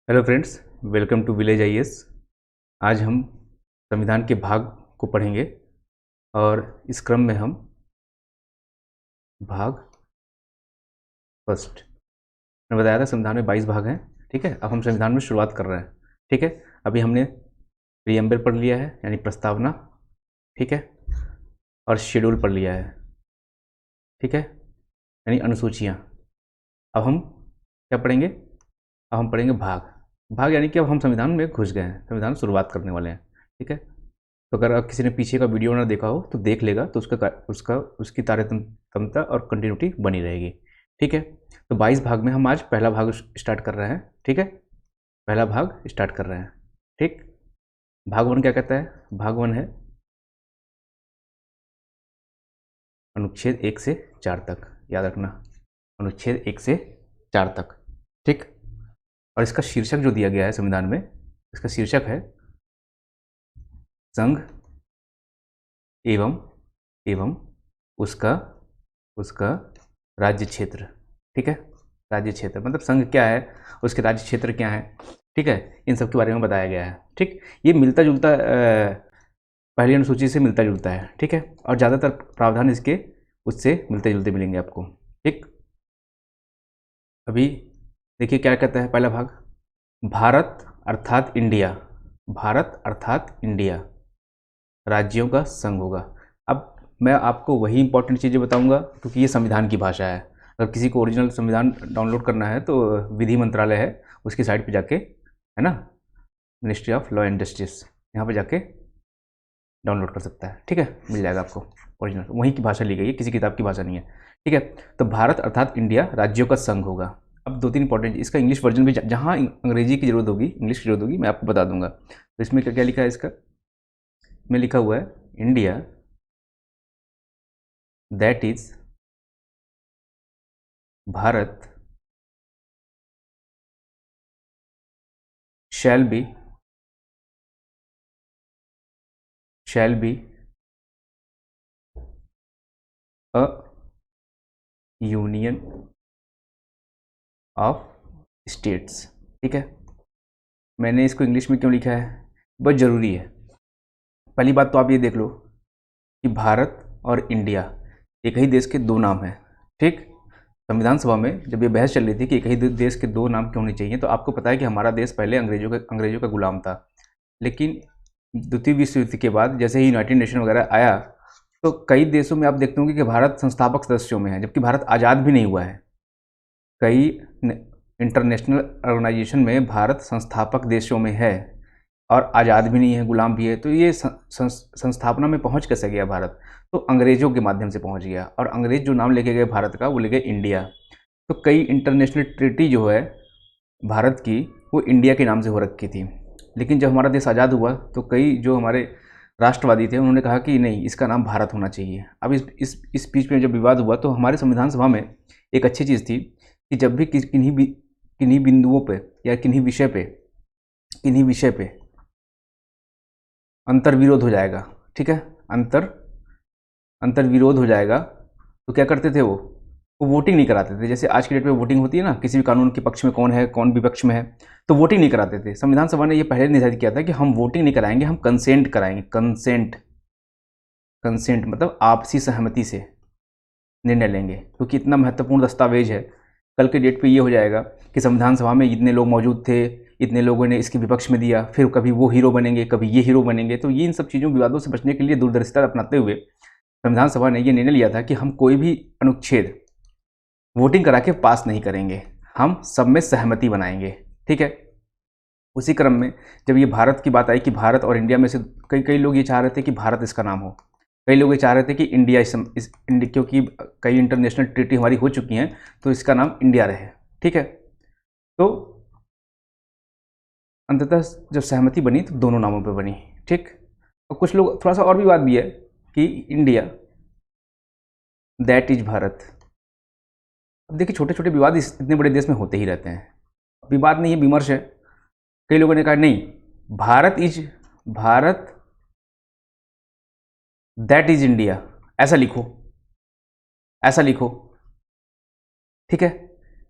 Hello friends, welcome to village IAS. आज हम संविधान के भाग को पढ़ेंगे और इस क्रम में हम भाग फर्स्ट, मैंने बताया था संविधान में 22 भाग हैं। ठीक है, अब हम संविधान में शुरुआत कर रहे हैं। ठीक है, अभी हमने प्रीएम्बल पढ़ लिया है यानी प्रस्तावना। ठीक है, और शेड्यूल पढ़ लिया है। ठीक है, यानी अनुसूचियाँ। अब हम क्या पढ़ेंगे? अब हम पढ़ेंगे भाग। भाग यानी कि अब हम संविधान में घुस गए हैं, संविधान शुरुआत करने वाले हैं। ठीक है, तो अगर किसी ने पीछे का वीडियो ना देखा हो तो देख लेगा, तो उसकी तारतम्यता और कंटिन्यूटी बनी रहेगी। ठीक है, तो 22 भाग में हम आज पहला भाग स्टार्ट कर रहे हैं। ठीक है, पहला भाग स्टार्ट कर रहे हैं। ठीक, भाग 1 क्या कहता है? भाग 1 है अनुच्छेद 1 से 4 तक। याद रखना, अनुच्छेद 1 से 4 तक। ठीक, और इसका शीर्षक जो दिया गया है संविधान में, इसका शीर्षक है संघ एवं एवं उसका उसका राज्य क्षेत्र। ठीक है, राज्य क्षेत्र मतलब संघ क्या है, उसके राज्य क्षेत्र क्या है। ठीक है, इन सब के बारे में बताया गया है। ठीक, ये मिलता जुलता पहली अनुसूची से मिलता जुलता है। ठीक है, और ज़्यादातर प्रावधान इसके उससे मिलते जुलते मिलेंगे आपको। ठीक, अभी देखिए क्या कहता है पहला भाग। भारत अर्थात इंडिया, भारत अर्थात इंडिया राज्यों का संघ होगा। अब मैं आपको वही इंपॉर्टेंट चीज़ें बताऊंगा क्योंकि ये संविधान की भाषा है। अगर किसी को ओरिजिनल संविधान डाउनलोड करना है तो विधि मंत्रालय है, उसकी साइट पे जाके, है ना, ministry of law and justice, यहाँ पे जाके डाउनलोड कर सकता है। ठीक है, मिल जाएगा आपको ओरिजिनल, वहीं की भाषा ली गई है, किसी किताब की भाषा नहीं है। ठीक है, तो भारत अर्थात इंडिया राज्यों का संघ होगा। अब 2-3 इंपॉर्टेंट, इसका इंग्लिश वर्जन भी जहाँ अंग्रेजी की जरूरत होगी, इंग्लिश की जरूरत होगी, मैं आपको बता दूंगा। तो इसमें क्या क्या लिखा है? इसका में लिखा हुआ है India that is Bharat shall be a union of states। ठीक है, मैंने इसको इंग्लिश में क्यों लिखा है? बहुत ज़रूरी है। पहली बात तो आप ये देख लो कि भारत और इंडिया एक ही देश के दो नाम हैं। ठीक, संविधान सभा में जब ये बहस चल रही थी कि एक ही देश के दो नाम क्यों होने चाहिए, तो आपको पता है कि हमारा देश पहले अंग्रेजों का गुलाम था। लेकिन द्वितीय विश्व युद्ध के बाद जैसे ही यूनाइटेड नेशन वगैरह आया, तो कई देशों में आप देखते होंगे कि भारत संस्थापक सदस्यों में है, जबकि भारत आज़ाद भी नहीं हुआ है। कई इंटरनेशनल ऑर्गेनाइजेशन में भारत संस्थापक देशों में है और आज़ाद भी नहीं है, गुलाम भी है। तो ये संस्थापना में पहुंच कैसे गया भारत? तो अंग्रेजों के माध्यम से पहुंच गया, और अंग्रेज जो नाम लेके गए भारत का, वो ले गए इंडिया। तो कई इंटरनेशनल ट्रीटी जो है भारत की, वो इंडिया के नाम से हो रखी थी। लेकिन जब हमारा देश आज़ाद हुआ तो कई जो हमारे राष्ट्रवादी थे उन्होंने कहा कि नहीं, इसका नाम भारत होना चाहिए। अब इस बीच में जब विवाद हुआ तो हमारे संविधान सभा में एक अच्छी चीज़ थी कि जब भी किन्हीं बिंदुओं पे या किन्हीं विषय पे अंतर्विरोध हो जाएगा, ठीक है, अंतर्विरोध हो जाएगा, तो क्या करते थे वो वोटिंग नहीं कराते थे। जैसे आज की डेट में वोटिंग होती है ना, किसी भी कानून के पक्ष में कौन है, कौन विपक्ष में है, तो वोटिंग नहीं कराते थे। संविधान सभा ने ये पहले निर्धारित किया था कि हम वोटिंग नहीं कराएंगे, हम कंसेंट कराएंगे। कंसेंट मतलब आपसी सहमति से निर्णय लेंगे, क्योंकि इतना महत्वपूर्ण दस्तावेज है। कल के डेट पे ये हो जाएगा कि संविधान सभा में इतने लोग मौजूद थे, इतने लोगों ने इसके विपक्ष में दिया, फिर कभी वो हीरो बनेंगे, कभी ये हीरो बनेंगे। तो ये इन सब चीज़ों विवादों से बचने के लिए दूरदर्शिता अपनाते हुए संविधान सभा ने ये निर्णय लिया था कि हम कोई भी अनुच्छेद वोटिंग करा के पास नहीं करेंगे, हम सब में सहमति बनाएंगे। ठीक है, उसी क्रम में जब ये भारत की बात आई कि भारत और इंडिया में से कई लोग ये चाह रहे थे कि भारत इसका नाम हो, कई लोग ये चाह रहे थे कि इंडिया क्योंकि कई इंटरनेशनल ट्रीटी हमारी हो चुकी हैं तो इसका नाम इंडिया रहे। ठीक है, तो अंततः जब सहमति बनी तो दोनों नामों पे बनी। ठीक, और कुछ लोग थोड़ा सा और भी बात भी है कि इंडिया दैट इज भारत। अब देखिए, छोटे छोटे विवाद इतने बड़े देश में होते ही रहते हैं। विवाद नहीं है, विमर्श है। कई लोगों ने कहा नहीं, भारत दैट इज इंडिया, ऐसा लिखो। ठीक है,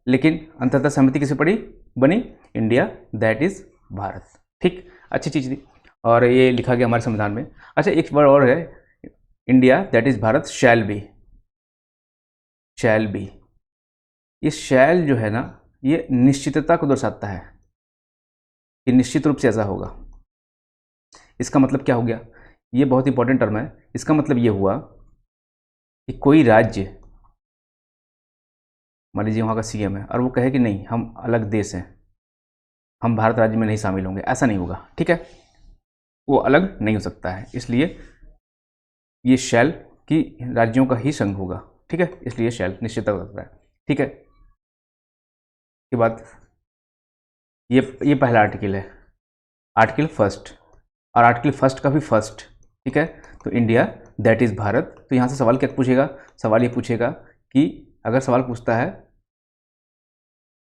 लेकिन अंततः सहमति किसे पड़ी? बनी इंडिया दैट इज़ भारत। ठीक, अच्छी चीज़ थी और ये लिखा गया हमारे संविधान में। अच्छा, एक वर्ड और है, India that is Bharat shall be. Shall be, ये शैल जो है ना, ये निश्चितता को दर्शाता है कि निश्चित रूप से ऐसा होगा। इसका मतलब क्या हो गया, ये बहुत इंपॉर्टेंट टर्म है। इसका मतलब ये हुआ कि कोई राज्य, मान लीजिए वहाँ का सीएम है और वो कहे कि नहीं हम अलग देश हैं, हम भारत राज्य में नहीं शामिल होंगे, ऐसा नहीं होगा। ठीक है, वो अलग नहीं हो सकता है, इसलिए ये शैल की राज्यों का ही संघ होगा। ठीक है, इसलिए शैल निश्चित हो सकता है। ठीक है, के बाद ये पहला आर्टिकल है, आर्टिकल फर्स्ट, और आर्टिकल फर्स्ट का भी फर्स्ट। ठीक है, तो इंडिया दैट इज़ भारत। तो यहाँ से सवाल क्या पूछेगा, सवाल ये पूछेगा कि अगर सवाल पूछता है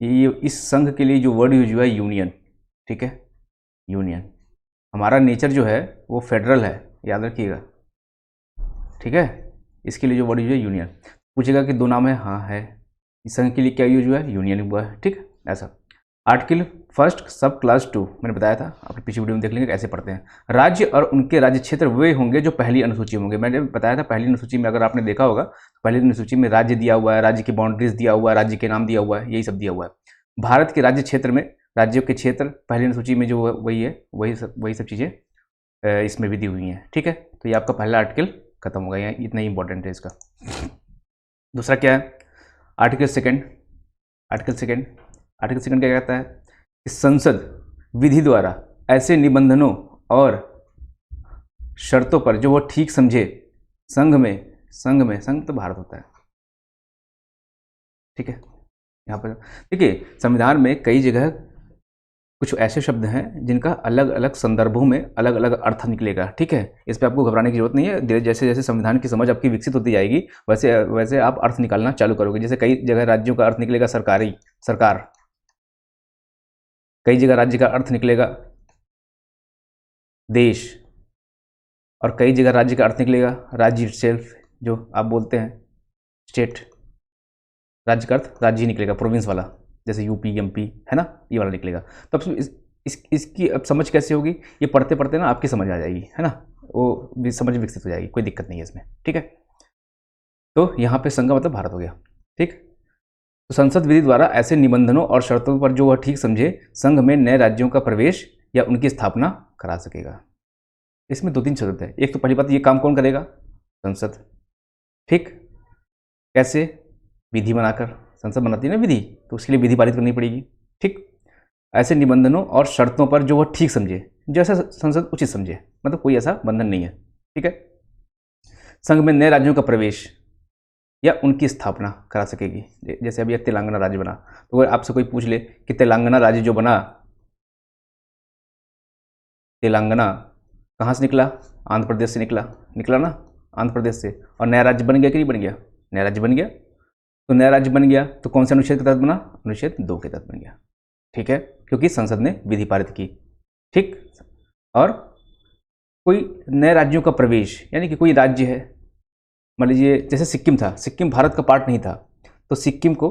ये इस संघ के लिए जो वर्ड यूज हुआ है यूनियन। ठीक है, यूनियन, हमारा नेचर जो है वो फेडरल है, याद रखिएगा। ठीक है, इसके लिए जो वर्ड यूज है यूनियन, पूछेगा कि दो नाम है, हाँ है। इस संघ के लिए क्या यूज हुआ है, यूनियन हुआ है। ठीक, ऐसा। आर्टिकल फर्स्ट सब क्लास 2 मैंने बताया था, अपने पिछले वीडियो में देख लेंगे कैसे पढ़ते हैं। राज्य और उनके राज्य क्षेत्र वे होंगे जो पहली अनुसूची में होंगे। मैंने बताया था पहली अनुसूची में, अगर आपने देखा होगा तो पहली अनुसूची में राज्य दिया हुआ है, राज्य की बाउंड्रीज दिया हुआ है, राज्य के नाम दिया हुआ है, यही सब दिया हुआ है। भारत के राज्य क्षेत्र में, राज्यों के क्षेत्र पहली अनुसूची में जो वही है, वही सब चीज़ें इसमें भी दी हुई हैं। ठीक है, तो ये आपका पहला आर्टिकल खत्म हो गया, यहाँ इतना ही इंपॉर्टेंट है इसका। दूसरा क्या है, आर्टिकल सेकेंड। आर्टिकल सेकेंड क्या कहता है कि संसद विधि द्वारा ऐसे निबंधनों और शर्तों पर जो वह ठीक समझे संघ में तो भारत होता है। ठीक है, यहाँ पर देखिए संविधान में कई जगह कुछ ऐसे शब्द हैं जिनका अलग अलग संदर्भों में अलग अलग अर्थ निकलेगा। ठीक है, इस पर आपको घबराने की जरूरत नहीं है। जैसे जैसे संविधान की समझ आपकी विकसित होती जाएगी वैसे वैसे आप अर्थ निकालना चालू करोगे। जैसे कई जगह राज्यों का अर्थ निकलेगा सरकारी, सरकार, कई जगह राज्य का अर्थ निकलेगा देश, और कई जगह राज्य का अर्थ निकलेगा राज्य इटसेल्फ, जो आप बोलते हैं स्टेट। राज्य का अर्थ राज्य ही निकलेगा, प्रोविंस वाला, जैसे यूपी एमपी है ना, ये वाला निकलेगा। तो अब इसकी अब समझ कैसे होगी, ये पढ़ते पढ़ते ना आपकी समझ आ जाएगी, है ना, वो भी समझ विकसित हो जाएगी, कोई दिक्कत नहीं है इसमें। ठीक है, तो यहाँ पे संघ मतलब भारत हो गया। ठीक, तो संसद विधि द्वारा ऐसे निबंधनों और शर्तों पर जो वह ठीक समझे संघ में नए राज्यों का प्रवेश या उनकी स्थापना करा सकेगा। इसमें दो तीन शर्त है। एक तो पहली बात, ये काम कौन करेगा, संसद। ठीक, कैसे, विधि बनाकर, संसद बनाती है ना विधि, तो उसके लिए विधि पारित करनी पड़ेगी। ठीक, ऐसे निबंधनों और शर्तों पर जो वह ठीक समझे, जैसा संसद उचित समझे, मतलब कोई ऐसा बंधन नहीं है। ठीक है, संघ में नए राज्यों का प्रवेश या उनकी स्थापना करा सकेगी। जैसे अभी तेलंगाना राज्य बना, तो अगर आपसे कोई पूछ ले कि तेलंगाना राज्य जो बना, तेलंगाना कहाँ से निकला, आंध्र प्रदेश से निकला ना, आंध्र प्रदेश से, और नया राज्य बन गया कि नहीं बन गया, नया राज्य बन गया। तो नया राज्य बन गया तो कौन से अनुच्छेद के तहत बना, अनुच्छेद 2 के तहत बन गया। ठीक है, क्योंकि संसद ने विधि पारित की। ठीक, और कोई नए राज्यों का प्रवेश, यानी कि कोई राज्य है, मान लीजिए जैसे सिक्किम था, सिक्किम भारत का पार्ट नहीं था, तो सिक्किम को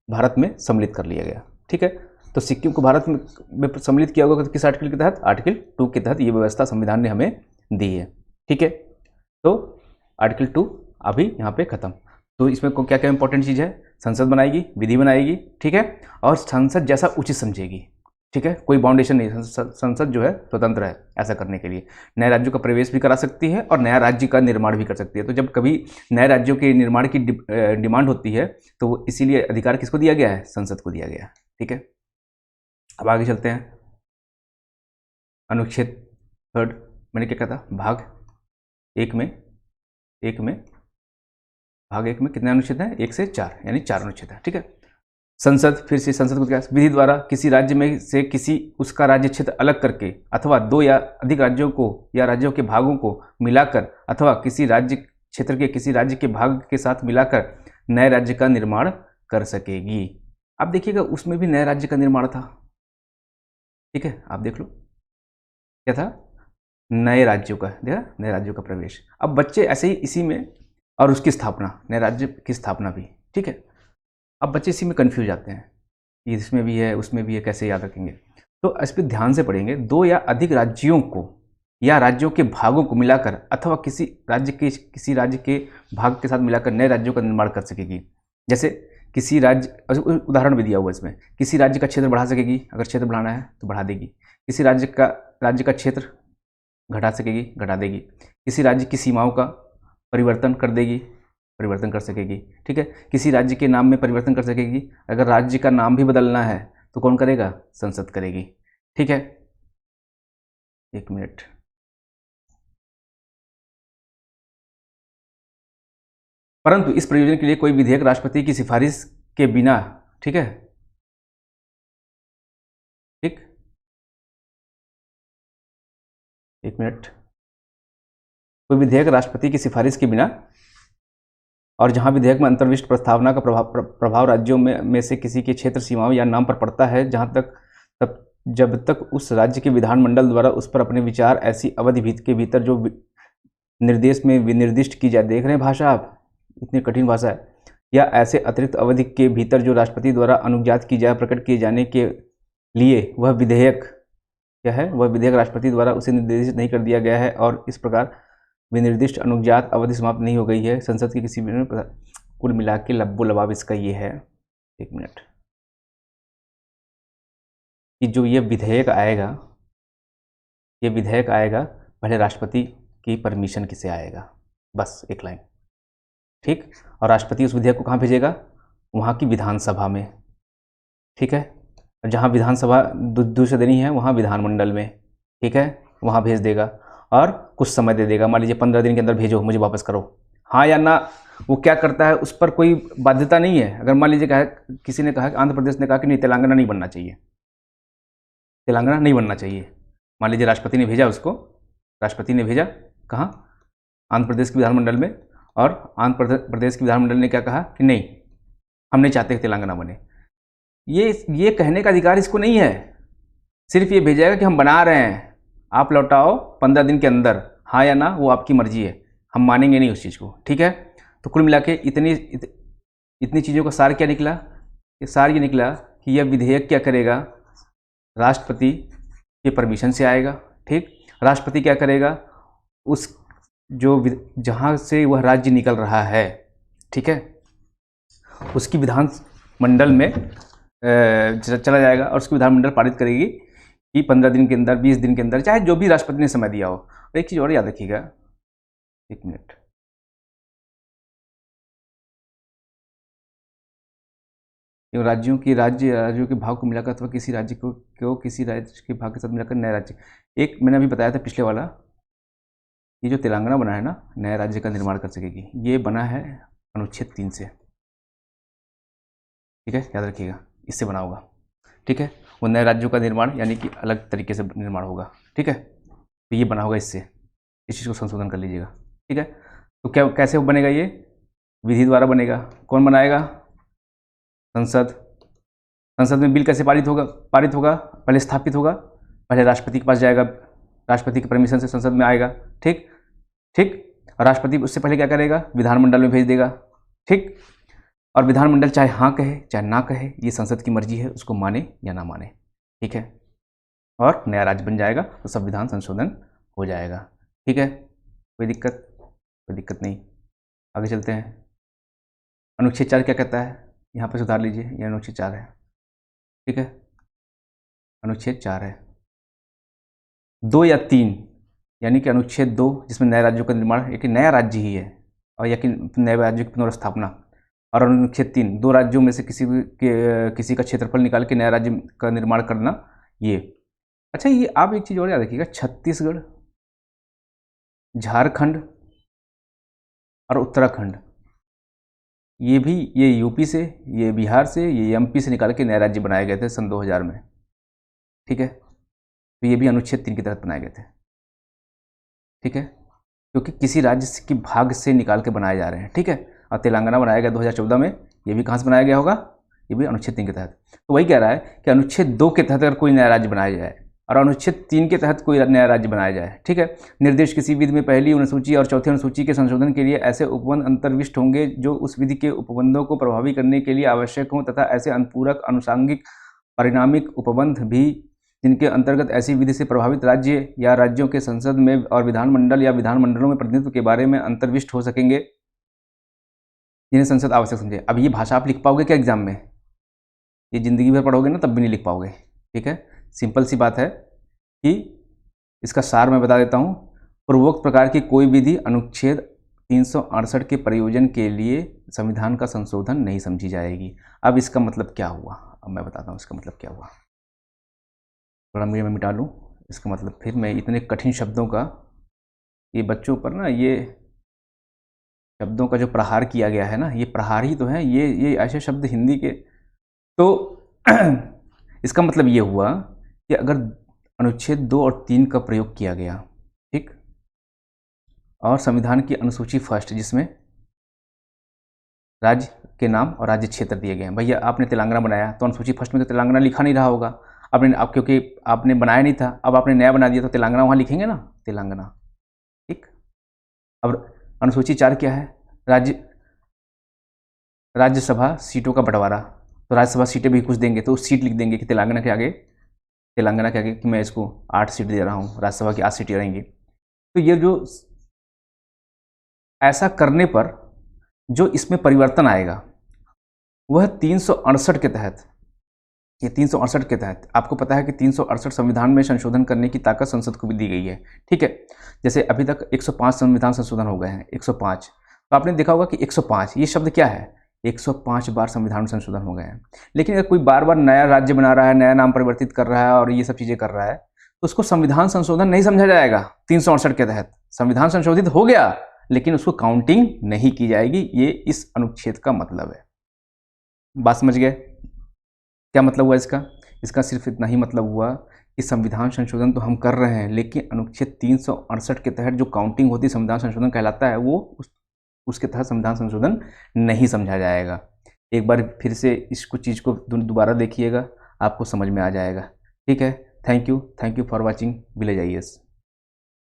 भारत में सम्मिलित कर लिया गया। ठीक है, तो सिक्किम को भारत में सम्मिलित किया होगा किस आर्टिकल के तहत, आर्टिकल 2 के तहत। ये व्यवस्था संविधान ने हमें दी है। ठीक है, तो आर्टिकल 2 अभी यहाँ पे खत्म। तो इसमें क्या क्या इंपॉर्टेंट चीज़ है, संसद बनाएगी, विधि बनाएगी। ठीक है, और संसद जैसा उचित समझेगी। ठीक है, कोई बाउंडेशन नहीं, संसद जो है स्वतंत्र है ऐसा करने के लिए। नए राज्यों का प्रवेश भी करा सकती है और नया राज्य का निर्माण भी कर सकती है। तो जब कभी नए राज्यों के निर्माण की डिमांड होती है तो इसीलिए अधिकार किसको दिया गया है, संसद को दिया गया है। ठीक है, अब आगे चलते हैं। अनुच्छेद 3 मैंने क्या कहा था, भाग एक में कितने अनुच्छेद हैं, 1 से 4, यानी 4 अनुच्छेद है। ठीक है, संसद, फिर से संसद को क्या, विधि द्वारा किसी राज्य में से किसी उसका राज्य क्षेत्र अलग करके अथवा 2 या अधिक राज्यों को या राज्यों के भागों को मिलाकर अथवा किसी राज्य क्षेत्र के किसी राज्य के भाग के साथ मिलाकर नए राज्य का निर्माण कर सकेगी। आप देखिएगा उसमें भी नए राज्य का निर्माण था। ठीक है, आप देख लो क्या था, नए राज्यों का, देखा, नए राज्यों का प्रवेश। अब बच्चे ऐसे ही इसी में, और उसकी स्थापना, नए राज्य की स्थापना भी। ठीक है, अब बच्चे इसी में कंफ्यूज आते हैं इसमें भी है, उसमें भी है, कैसे याद रखेंगे? तो इस पर ध्यान से पढ़ेंगे। दो या अधिक राज्यों को या राज्यों के भागों को मिलाकर अथवा किसी राज्य के भाग के साथ मिलाकर नए राज्यों का निर्माण कर सकेगी। जैसे किसी राज्य, उदाहरण भी दिया हुआ इसमें, किसी राज्य का क्षेत्र बढ़ा सकेगी, अगर क्षेत्र बढ़ाना है तो बढ़ा देगी। किसी राज्य का क्षेत्र घटा सकेगी, घटा देगी। किसी राज्य की सीमाओं का परिवर्तन कर देगी, परिवर्तन कर सकेगी। ठीक है, किसी राज्य के नाम में परिवर्तन कर सकेगी। अगर राज्य का नाम भी बदलना है तो कौन करेगा? संसद करेगी। ठीक है, एक मिनट। परंतु इस प्रयोजन के लिए कोई विधेयक राष्ट्रपति की सिफारिश के बिना, ठीक है, ठीक, एक मिनट, कोई विधेयक राष्ट्रपति की सिफारिश के बिना और जहां विधेयक में अंतर्विष्ट प्रस्तावना का प्रभाव राज्यों में से किसी के क्षेत्र, सीमाओं या नाम पर पड़ता है, जहां तक तब जब तक उस राज्य के विधानमंडल द्वारा उस पर अपने विचार ऐसी अवधि के भीतर जो निर्देश में विनिर्दिष्ट की जाए। देख रहे हैं भाषा आप, इतनी कठिन भाषा है। या ऐसे अतिरिक्त अवधि के भीतर जो राष्ट्रपति द्वारा अनुज्ञात की जाए, प्रकट किए जाने के लिए वह विधेयक क्या है? वह विधेयक राष्ट्रपति द्वारा उसे निर्देशित नहीं कर दिया गया है और इस प्रकार विनिर्दिष्ट अनुज्ञात अवधि समाप्त नहीं हो गई है। संसद की किसी भी कुल मिला के लब्बो लबाब इसका ये है, एक मिनट, कि जो ये विधेयक आएगा, ये विधेयक आएगा पहले राष्ट्रपति की परमिशन किसे आएगा, बस एक लाइन, ठीक। और राष्ट्रपति उस विधेयक को कहाँ भेजेगा? वहाँ की विधानसभा में, ठीक है। जहाँ विधानसभा दूसरे देनी है वहाँ विधानमंडल में, ठीक है, वहाँ भेज देगा और कुछ समय दे देगा। मान लीजिए 15 दिन के अंदर भेजो, मुझे वापस करो, हाँ या ना। वो क्या करता है, उस पर कोई बाध्यता नहीं है। अगर मान लीजिए किसी ने कहा, आंध्र प्रदेश ने कहा कि नहीं, तेलंगाना नहीं बनना चाहिए, तेलंगाना नहीं बनना चाहिए। मान लीजिए राष्ट्रपति ने भेजा उसको, राष्ट्रपति ने भेजा कहाँ? आंध्र प्रदेश के विधानमंडल में, और आंध्र प्रदेश के विधानमंडल ने क्या कहा कि नहीं, हम नहीं चाहते कि तेलंगाना बने। ये कहने का अधिकार इसको नहीं है। सिर्फ ये भेजेगा कि हम बना रहे हैं, आप लौटाओ 15 दिन के अंदर, हाँ या ना, वो आपकी मर्जी है, हम मानेंगे नहीं उस चीज़ को, ठीक है। तो कुल मिला के इतनी चीज़ों का सार क्या निकला? ये सार ये निकला कि यह विधेयक क्या करेगा? राष्ट्रपति के परमिशन से आएगा, ठीक। राष्ट्रपति क्या करेगा? उस जो जहाँ से वह राज्य निकल रहा है, ठीक है, उसकी विधानमंडल में चला जाएगा और उसकी विधानमंडल पारित करेगी कि 15 दिन के अंदर, 20 दिन के अंदर, चाहे जो भी राष्ट्रपति ने समय दिया हो। और एक चीज़ और याद रखिएगा, एक मिनट, राज्यों के भाग को मिलाकर अथवा किसी राज्य को किसी राज्य के भाग के साथ मिलाकर नया राज्य। एक मैंने अभी बताया था पिछले वाला, ये जो तेलंगाना बना है ना, नया राज्य का निर्माण कर सकेगी, ये बना है अनुच्छेद 3 से, ठीक है, याद रखिएगा, इससे बना होगा, ठीक है। वो नए राज्यों का निर्माण यानी कि अलग तरीके से निर्माण होगा, ठीक है। तो ये बना होगा इससे, इस चीज़ को संशोधन कर लीजिएगा, ठीक है। तो क्या कैसे बनेगा? ये विधि द्वारा बनेगा। कौन बनाएगा? संसद। संसद में बिल कैसे पारित होगा? पहले स्थापित होगा, पहले राष्ट्रपति के पास जाएगा, राष्ट्रपति की परमिशन से संसद में आएगा, ठीक ठीक। और राष्ट्रपति उससे पहले क्या करेगा? विधानमंडल में भेज देगा, ठीक। और विधानमंडल चाहे हाँ कहे चाहे ना कहे, ये संसद की मर्जी है, उसको माने या ना माने, ठीक है। और नया राज्य बन जाएगा तो संविधान संशोधन हो जाएगा, ठीक है। कोई दिक्कत नहीं। आगे चलते हैं। अनुच्छेद 4 क्या कहता है? यहाँ पे सुधार लीजिए, ये अनुच्छेद 4 है, ठीक है, अनुच्छेद 4 है। 2 या 3 यानी कि अनुच्छेद 2 जिसमें नए राज्यों का निर्माण, एक नया राज्य ही है, और या कि नए राज्यों की पुनर्स्थापना। और अनुच्छेद 3 दो राज्यों में से किसी का क्षेत्रफल निकाल के नया राज्य का निर्माण करना, ये। अच्छा, ये आप एक चीज़ और याद रखिएगा, छत्तीसगढ़, झारखंड और उत्तराखंड, ये यूपी से, ये बिहार से, ये एमपी से निकाल के नए राज्य बनाए गए थे सन 2000 में, ठीक है। तो ये भी अनुच्छेद 3 के तहत बनाए गए थे, ठीक है, क्योंकि किसी राज्य के भाग से निकाल के बनाए जा रहे हैं, ठीक है। और तेलंगाना बनाया गया 2014 में, ये भी कहाँ से बनाया गया होगा? ये भी अनुच्छेद 3 के तहत। तो वही कह रहा है कि अनुच्छेद 2 के तहत अगर कोई नया राज्य बनाया जाए, और अनुच्छेद 3 के तहत कोई नया राज्य बनाया जाए। ठीक है। निर्देश किसी विधि में पहली अनुसूची और चौथी अनुसूची के संशोधन के लिए ऐसे उपबंध अंतर्विष्ट होंगे जो उस विधि के उपबंधों को प्रभावी करने के लिए आवश्यक हों तथा ऐसे अनुपूरक अनुषांगिक परिणामिक उपबंध भी जिनके अंतर्गत ऐसी विधि से प्रभावित राज्य या राज्यों के संसद में और विधानमंडल या विधानमंडलों में प्रतिनिधित्व के बारे में अंतर्विष्ट हो सकेंगे, जिन्हें संसद आवश्यक समझे। अब ये भाषा आप लिख पाओगे क्या एग्जाम में? ये जिंदगी भर पढ़ोगे ना, तब भी नहीं लिख पाओगे। ठीक है, सिंपल सी बात है कि इसका सार मैं बता देता हूँ। पूर्वोक्त प्रकार की कोई विधि अनुच्छेद 368 के प्रयोजन के लिए संविधान का संशोधन नहीं समझी जाएगी। अब इसका मतलब क्या हुआ? अब मैं बताता हूँ इसका मतलब क्या हुआ। थोड़ा मीडिया में मिटा लूँ इसका मतलब, फिर मैं इतने कठिन शब्दों का, ये बच्चों पर ना, ये शब्दों का जो प्रहार किया गया है ना, ये प्रहार ही तो है। ये ऐसे शब्द हिंदी के, तो इसका मतलब ये हुआ कि अगर अनुच्छेद 2 और 3 का प्रयोग किया गया, ठीक, और संविधान की अनुसूची फर्स्ट जिसमें राज्य के नाम और राज्य क्षेत्र दिए गए हैं। भैया आपने तेलंगाना बनाया तो अनुसूची फर्स्ट में तो तेलंगाना लिखा नहीं रहा होगा आपने, क्योंकि आपने बनाया नहीं था। अब आपने नया बना दिया तो तेलंगाना वहाँ लिखेंगे ना, तेलंगाना। ठीक। अब अनुसूची 4 क्या है? राज्यसभा सीटों का बंटवारा। तो राज्यसभा सीटें भी कुछ देंगे तो उस सीट लिख देंगे कि तेलंगाना के आगे कि मैं इसको 8 सीट दे रहा हूँ, राज्यसभा की 8 सीटें रहेंगी। तो ये जो ऐसा करने पर जो इसमें परिवर्तन आएगा वह 368 के तहत, ये 368 के तहत, आपको पता है कि 368 संविधान में संशोधन करने की ताकत संसद को भी दी गई है। ठीक है। जैसे अभी तक 105 संविधान संशोधन हो गए हैं, 105। तो आपने देखा होगा कि 105 ये शब्द क्या है? 105 बार संविधान संशोधन हो गए हैं। लेकिन अगर कोई बार बार नया राज्य बना रहा है, नया नाम परिवर्तित कर रहा है और ये सब चीज़ें कर रहा है, तो उसको संविधान संशोधन नहीं समझा जाएगा। 368 के तहत संविधान संशोधित हो गया लेकिन उसको काउंटिंग नहीं की जाएगी। ये इस अनुच्छेद का मतलब है। बात समझ गए क्या मतलब हुआ इसका? इसका सिर्फ इतना ही मतलब हुआ कि संविधान संशोधन तो हम कर रहे हैं, लेकिन अनुच्छेद 368 के तहत जो काउंटिंग होती है संविधान संशोधन कहलाता है, वो उसके तहत संविधान संशोधन नहीं समझा जाएगा। एक बार फिर से इसको चीज़ को दोबारा देखिएगा, आपको समझ में आ जाएगा। ठीक है। Thank you for watching village IAS।